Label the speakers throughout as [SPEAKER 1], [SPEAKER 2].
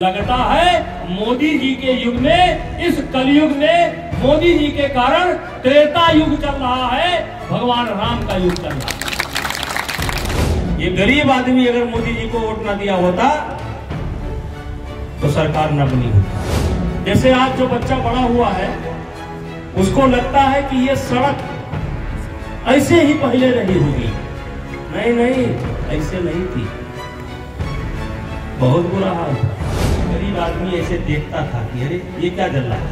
[SPEAKER 1] लगता है मोदी जी के युग में, इस कलयुग में मोदी जी के कारण त्रेता युग चल रहा है, भगवान राम का युग चल रहा है। ये गरीब आदमी अगर मोदी जी को वोट ना दिया होता तो सरकार न बनी होती। जैसे आज जो बच्चा बड़ा हुआ है उसको लगता है कि ये सड़क ऐसे ही पहले रही होगी। नहीं, ऐसे नहीं थी, बहुत बुरा हाल था। गरीब आदमी ऐसे देखता था कि अरे ये क्या जल रहा है,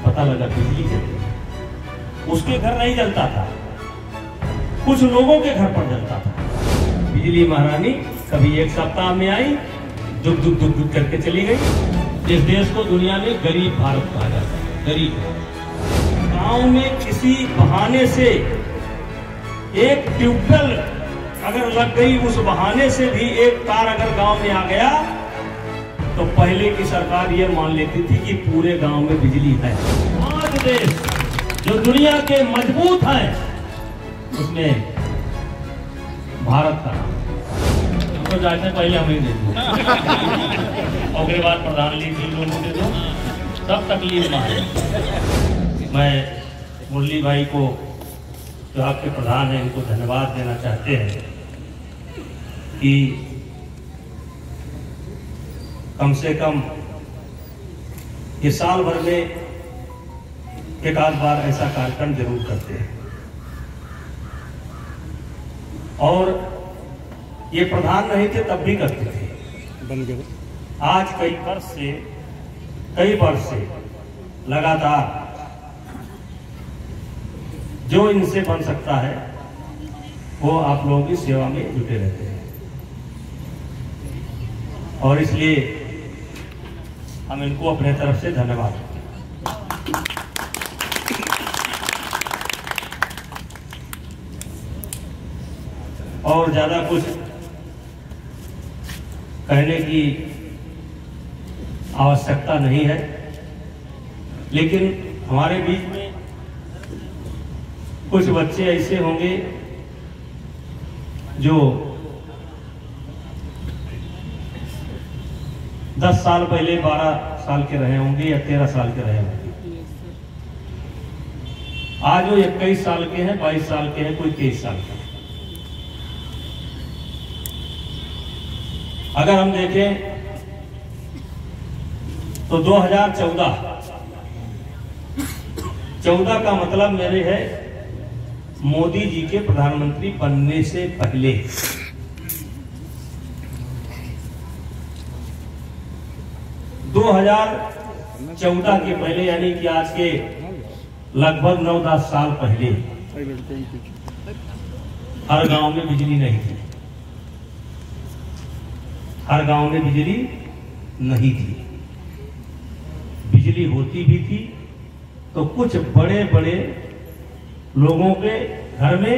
[SPEAKER 1] पता लगा बिजली जल रही। उसके घर नहीं जलता था, कुछ लोगों के घर पर जलता था। बिजली महारानी कभी एक सप्ताह में आई, दुख दुख दुख दुख करके चली गई। इस देश को दुनिया में गरीब भारत कहा जाता है। गरीब गांव में किसी बहाने से एक ट्यूबवेल अगर लग गई, उस बहाने से भी एक तार अगर गांव में आ गया तो पहले की सरकार ये मान लेती थी कि पूरे गांव में बिजली है। आज देश जो दुनिया के मजबूत है उसमें भारत का तो जाने पहले हमें दे दो और उसके बाद प्रधानमंत्री लोगों दे दो, सब तकलीफ में है। मैं मुरली भाई को जो आपके प्रधान हैं इनको धन्यवाद देना चाहते हैं कि कम से कम ये साल भर में एक आध बार ऐसा कार्यक्रम जरूर करते हैं। और ये प्रधान नहीं थे तब भी करते थे। आज कई वर्ष से लगातार जो इनसे बन सकता है वो आप लोगों की सेवा में जुटे रहते हैं। और इसलिए हम इनको अपने तरफ से धन्यवाद देते हैं। और ज्यादा कुछ कहने की आवश्यकता नहीं है, लेकिन हमारे बीच में कुछ बच्चे ऐसे होंगे जो 10 साल पहले 12 साल के रहे होंगे या 13 साल के रहे होंगे। आज वो 21 साल के हैं, 22 साल के हैं, कोई 23 साल के हैं। अगर हम देखें तो 2014 का मतलब मेरे है मोदी जी के प्रधानमंत्री बनने से पहले। दो 2014 के पहले यानी कि आज के लगभग 9-10 साल पहले हर गांव में बिजली नहीं थी। हर गांव में बिजली नहीं थी। बिजली होती भी थी तो कुछ बड़े बड़े लोगों के घर में,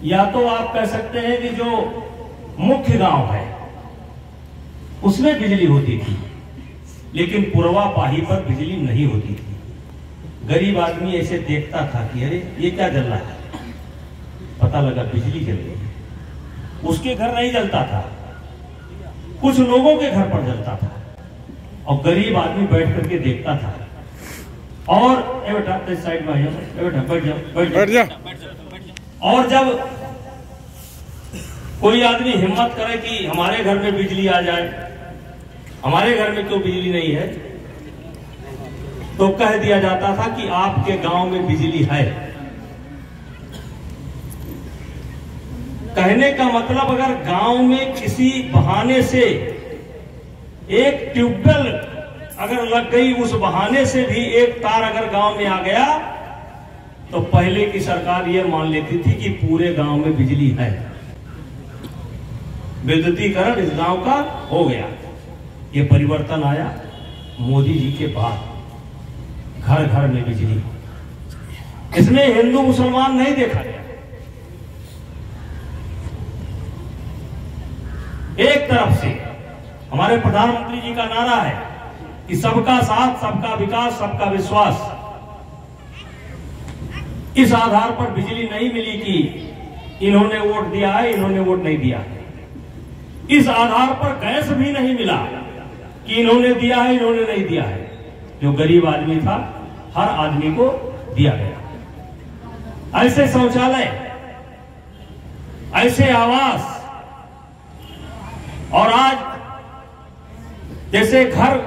[SPEAKER 1] या तो आप कह सकते हैं कि जो मुख्य गांव है उसमें बिजली होती थी, लेकिन पुरवा पाही पर बिजली नहीं होती थी। गरीब आदमी ऐसे देखता था कि अरे ये क्या जल रहा है, पता लगा बिजली जल रही। उसके घर नहीं जलता था, कुछ लोगों के घर पर जलता था और गरीब आदमी बैठ करके देखता था। और बेटा इस साइड में आ जाओ, बेटा बैठ जाओ। और जब कोई आदमी हिम्मत करे कि हमारे घर में बिजली आ जाए, हमारे घर में क्यों बिजली नहीं है, तो कह दिया जाता था कि आपके गांव में बिजली है। कहने का मतलब अगर गांव में किसी बहाने से एक ट्यूबवेल अगर लग गई, उस बहाने से भी एक तार अगर गांव में आ गया तो पहले की सरकार यह मान लेती थी कि पूरे गांव में बिजली है। विद्युतीकरण इस गांव का हो गया। ये परिवर्तन आया मोदी जी के बाद, घर घर में बिजली। इसमें हिंदू मुसलमान नहीं देखा गया। एक तरफ से हमारे प्रधानमंत्री जी का नारा है कि सबका साथ, सबका विकास, सबका विश्वास। इस आधार पर बिजली नहीं मिली कि इन्होंने वोट दिया है, इन्होंने वोट नहीं दिया। इस आधार पर गैस भी नहीं मिला कि इन्होंने दिया है, इन्होंने नहीं दिया है। जो गरीब आदमी था हर आदमी को दिया गया। ऐसे शौचालय, ऐसे आवास, और आज जैसे घर,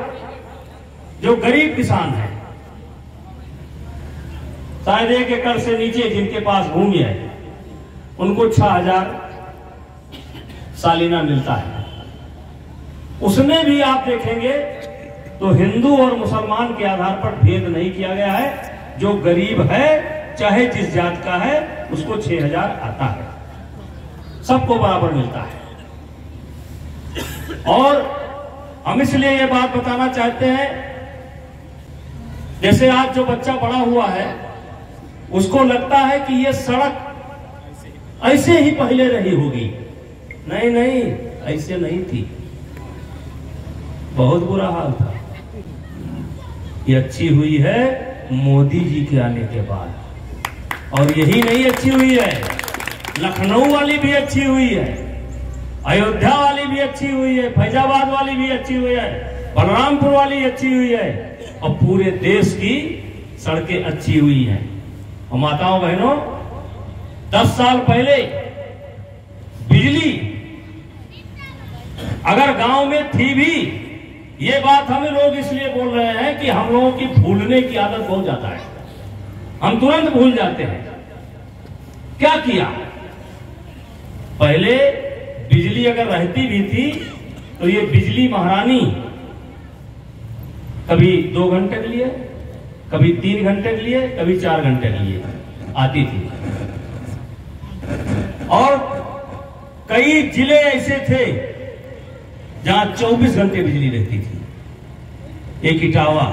[SPEAKER 1] जो गरीब किसान है, शायद 1 एकड़ से नीचे जिनके पास भूमि है, उनको 6,000 सालाना मिलता है। उसमें भी आप देखेंगे तो हिंदू और मुसलमान के आधार पर भेद नहीं किया गया है। जो गरीब है, चाहे जिस जात का है, उसको 6,000 आता है, सबको बराबर मिलता है। और हम इसलिए ये बात बताना चाहते हैं, जैसे आज जो बच्चा बड़ा हुआ है, उसको लगता है कि ये सड़क ऐसे ही पहले रही होगी। नहीं नहीं, ऐसे नहीं थी, बहुत बुरा हाल था। ये अच्छी हुई है मोदी जी के आने के बाद, और यही नहीं अच्छी हुई है, लखनऊ वाली भी अच्छी हुई है, अयोध्या वाली भी अच्छी हुई है, फैजाबाद वाली भी अच्छी हुई है, बलरामपुर वाली अच्छी हुई है, और पूरे देश की सड़कें अच्छी हुई हैं। और माताओं बहनों, 10 साल पहले बिजली अगर गांव में थी भी, ये बात हम लोग इसलिए बोल रहे हैं कि हम लोगों की भूलने की आदत बहुत ज्यादा है, हम तुरंत भूल जाते हैं। क्या किया? पहले बिजली अगर रहती भी थी तो ये बिजली महारानी कभी 2 घंटे के लिए, कभी 3 घंटे के लिए, कभी 4 घंटे के लिए आती थी। और कई जिले ऐसे थे जहां 24 घंटे बिजली रहती थी। एक इटावा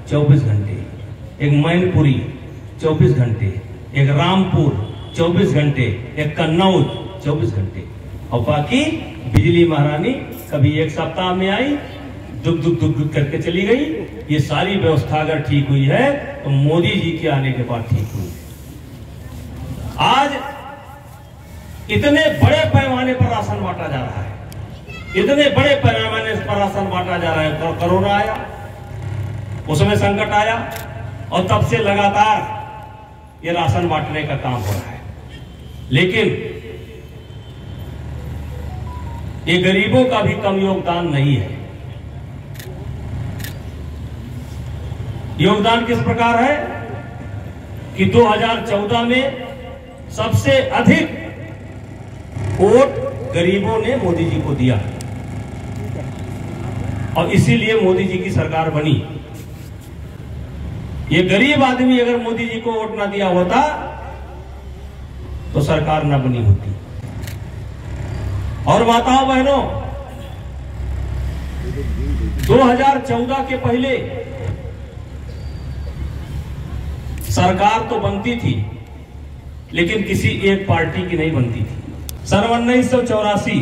[SPEAKER 1] 24 घंटे, एक मैनपुरी 24 घंटे, एक रामपुर 24 घंटे, एक कन्नौज 24 घंटे, और बाकी बिजली महारानी कभी 1 सप्ताह में आई, दुख दुख दुख दुख करके चली गई। ये सारी व्यवस्था अगर ठीक हुई है तो मोदी जी के आने के बाद ठीक हुई। आज इतने बड़े पैमाने पर राशन बांटा जा रहा है, इतने बड़े पैमाने पर राशन बांटा जा रहा है। कोरोना आया, उसमें संकट आया, और तब से लगातार ये राशन बांटने का काम हो रहा है। लेकिन ये गरीबों का भी कम योगदान नहीं है। योगदान किस प्रकार है कि 2014 में सबसे अधिक वोट गरीबों ने मोदी जी को दिया, और इसीलिए मोदी जी की सरकार बनी। ये गरीब आदमी अगर मोदी जी को वोट ना दिया होता तो सरकार ना बनी होती। और माताओं बहनों, 2014 के पहले सरकार तो बनती थी, लेकिन किसी एक पार्टी की नहीं बनती थी। सन 1984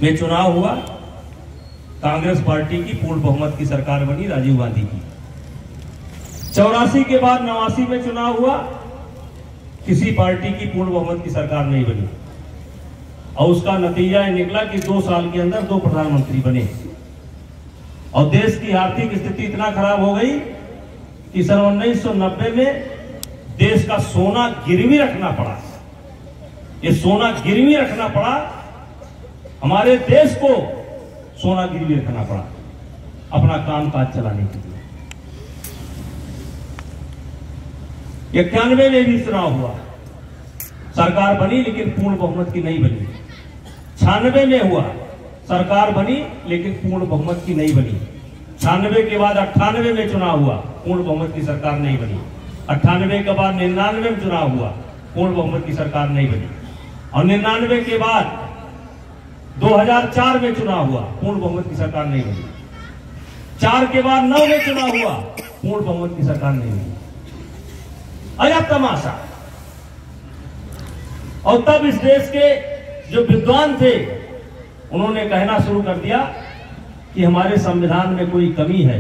[SPEAKER 1] में चुनाव हुआ, कांग्रेस पार्टी की पूर्ण बहुमत की सरकार बनी, राजीव गांधी की। 84 के बाद 89 में चुनाव हुआ, किसी पार्टी की पूर्ण बहुमत की सरकार नहीं बनी, और उसका नतीजा यह निकला कि 2 साल के अंदर 2 प्रधानमंत्री बने, और देश की आर्थिक स्थिति इतना खराब हो गई कि सन 1990 में देश का सोना गिरवी रखना पड़ा। ये सोना गिरवी रखना पड़ा, हमारे देश को सोना गिरवी रखना पड़ा अपना कामकाज चलाने के लिए। 91 में भी चुनाव हुआ, सरकार बनी लेकिन पूर्ण बहुमत की नहीं बनी। 96 में हुआ, सरकार बनी लेकिन पूर्ण बहुमत की नहीं बनी। 96 के बाद 98 में चुनाव हुआ, पूर्ण बहुमत की सरकार नहीं बनी। 98 के बाद 99 में चुनाव हुआ, पूर्ण बहुमत की सरकार नहीं बनी। और 99 के बाद 2004 में चुनाव हुआ, पूर्ण बहुमत की सरकार नहीं बनी। 4 के बाद 9 में चुनाव हुआ, पूर्ण बहुमत की सरकार नहीं बनी। अजब तमाशा। और तब इस देश के जो विद्वान थे, उन्होंने कहना शुरू कर दिया कि हमारे संविधान में कोई कमी है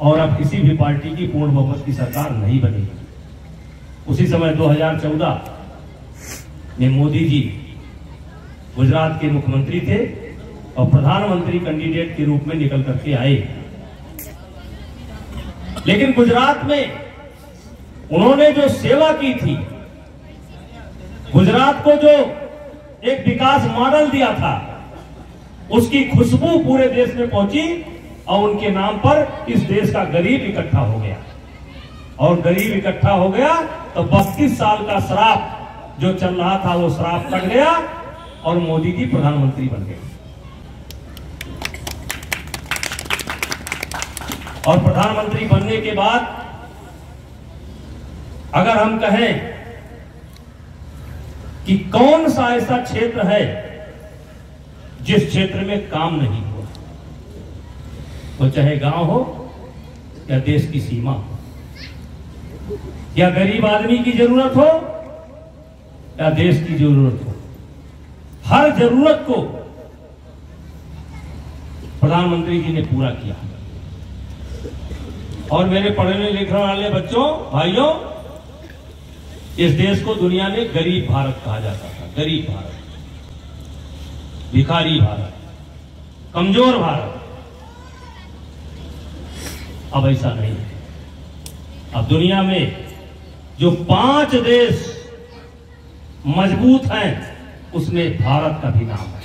[SPEAKER 1] और अब किसी भी पार्टी की पूर्ण बहुमत की सरकार नहीं बनेगी। उसी समय 2014 में मोदी जी गुजरात के मुख्यमंत्री थे, और प्रधानमंत्री कैंडिडेट के रूप में निकल करके आए। लेकिन गुजरात में उन्होंने जो सेवा की थी, गुजरात को जो एक विकास मॉडल दिया था, उसकी खुशबू पूरे देश में पहुंची और उनके नाम पर इस देश का गरीब इकट्ठा हो गया। और गरीब इकट्ठा हो गया तो 32 साल का श्राप जो चल रहा था वो श्राप कट गया और मोदी जी प्रधानमंत्री बन गए। और प्रधानमंत्री बनने के बाद अगर हम कहें कि कौन सा ऐसा क्षेत्र है जिस क्षेत्र में काम नहीं हुआ, वो चाहे गांव हो या देश की सीमा हो, या गरीब आदमी की जरूरत हो या देश की जरूरत हो, हर जरूरत को प्रधानमंत्री जी ने पूरा किया। और मेरे पढ़ने लिखने वाले बच्चों, भाइयों, इस देश को दुनिया में गरीब भारत कहा जाता था। गरीब भारत, भिखारी भारत, कमजोर भारत। अब ऐसा नहीं है। अब दुनिया में जो 5 देश मजबूत हैं उसमें भारत का भी नाम है।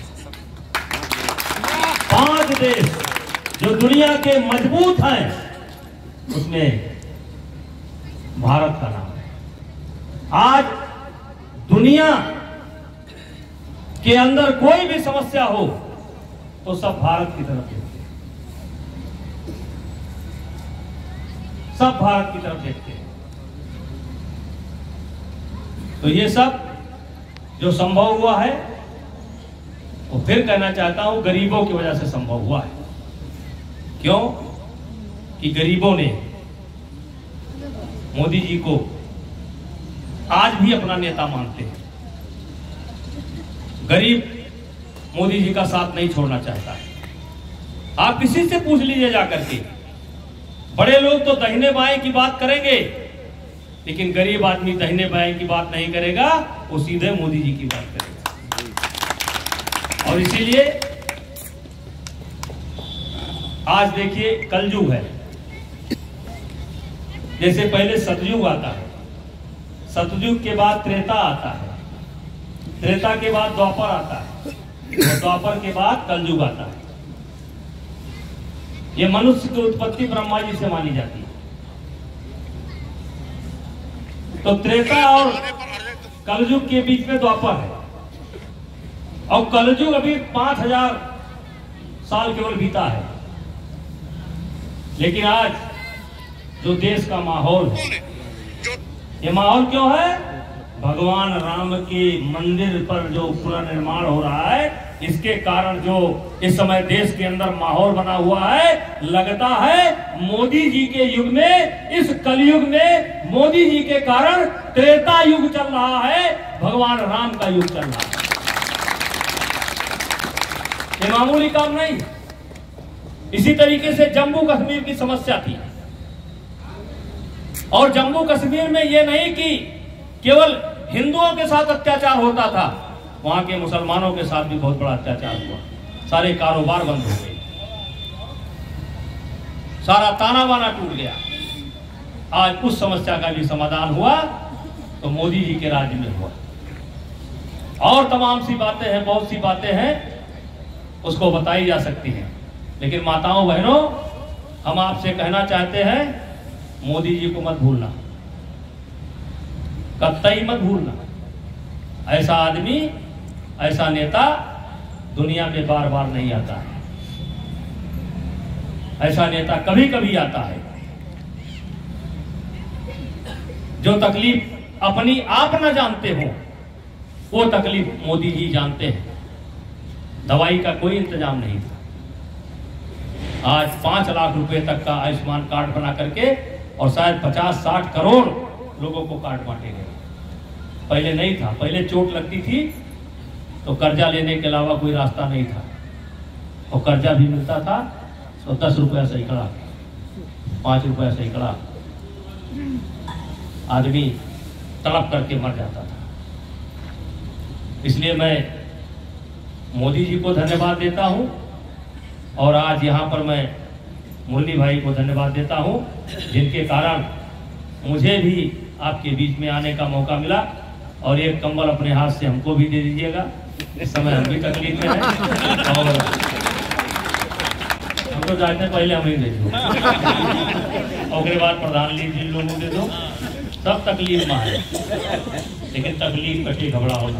[SPEAKER 1] 5 देश जो दुनिया के मजबूत हैं उसमें भारत का नाम है। आज दुनिया के अंदर कोई भी समस्या हो तो सब भारत की तरफ देखते हैं, सब भारत की तरफ देखते हैं। तो ये सब जो संभव हुआ है वो फिर कहना चाहता हूं गरीबों की वजह से संभव हुआ है। क्यों? कि गरीबों ने मोदी जी को आज भी अपना नेता मानते हैं। गरीब मोदी जी का साथ नहीं छोड़ना चाहता है। आप किसी से पूछ लीजिए जाकर के, बड़े लोग तो दाहिने बाएं की बात करेंगे, लेकिन गरीब आदमी दाहिने बाएं की बात नहीं करेगा, वो सीधे मोदी जी की बात करेगा। और इसीलिए आज देखिए कलयुग है। जैसे पहले सतयुग आता है, सतयुग के बाद त्रेता आता है, त्रेता के बाद द्वापर आता है, और द्वापर के बाद कलयुग आता है। ये मनुष्य की उत्पत्ति ब्रह्मा जी से मानी जाती है। तो त्रेता और कलयुग के बीच में द्वापर है, और कलयुग अभी 5000 साल केवल बीता है। लेकिन आज जो देश का माहौल है, ये माहौल क्यों है? भगवान राम के मंदिर पर जो पुनर्निर्माण हो रहा है, इसके कारण जो इस समय देश के अंदर माहौल बना हुआ है, लगता है मोदी जी के युग में, इस कलयुग में मोदी जी के कारण त्रेता युग चल रहा है, भगवान राम का युग चल रहा है। ये मामूली काम नहीं। इसी तरीके से जम्मू कश्मीर की समस्या थी, और जम्मू कश्मीर में ये नहीं कि केवल हिंदुओं के साथ अत्याचार होता था, वहां के मुसलमानों के साथ भी बहुत बड़ा अत्याचार हुआ। सारे कारोबार बंद हो गए, सारा ताना बाना टूट गया। आज उस समस्या का भी समाधान हुआ तो मोदी जी के राज्य में हुआ। और तमाम सी बातें हैं, बहुत सी बातें हैं, उसको बताई जा सकती हैं। लेकिन माताओं बहनों, हम आपसे कहना चाहते हैं, मोदी जी को मत भूलना, कतई मत भूलना। ऐसा आदमी, ऐसा नेता दुनिया में बार बार नहीं आता है। ऐसा नेता कभी कभी आता है। जो तकलीफ अपनी आप न जानते हो, वो तकलीफ मोदी जी जानते हैं। दवाई का कोई इंतजाम नहीं था, आज 5 लाख रुपए तक का आयुष्मान कार्ड बना करके और शायद 50-60 करोड़ लोगों को कार्ड बांटे गए। पहले नहीं था, पहले चोट लगती थी तो कर्जा लेने के अलावा कोई रास्ता नहीं था, और कर्जा भी मिलता था तो 10 रुपया सैकड़ा, 5 रुपया सैकड़ा, आदमी तड़प करके मर जाता था। इसलिए मैं मोदी जी को धन्यवाद देता हूं और आज यहाँ पर मैं मुरली भाई को धन्यवाद देता हूँ, जिनके कारण मुझे भी आपके बीच में आने का मौका मिला। और एक कंबल अपने हाथ से हमको भी दे दीजिएगा, इस समय हम भी तकलीफ में हैं। और हमको जाते पहले हम ही दे दो, और बाद प्रधान जी लोगों दे दो। सब तकलीफ में है, लेकिन तकलीफ कटी घबरा होना।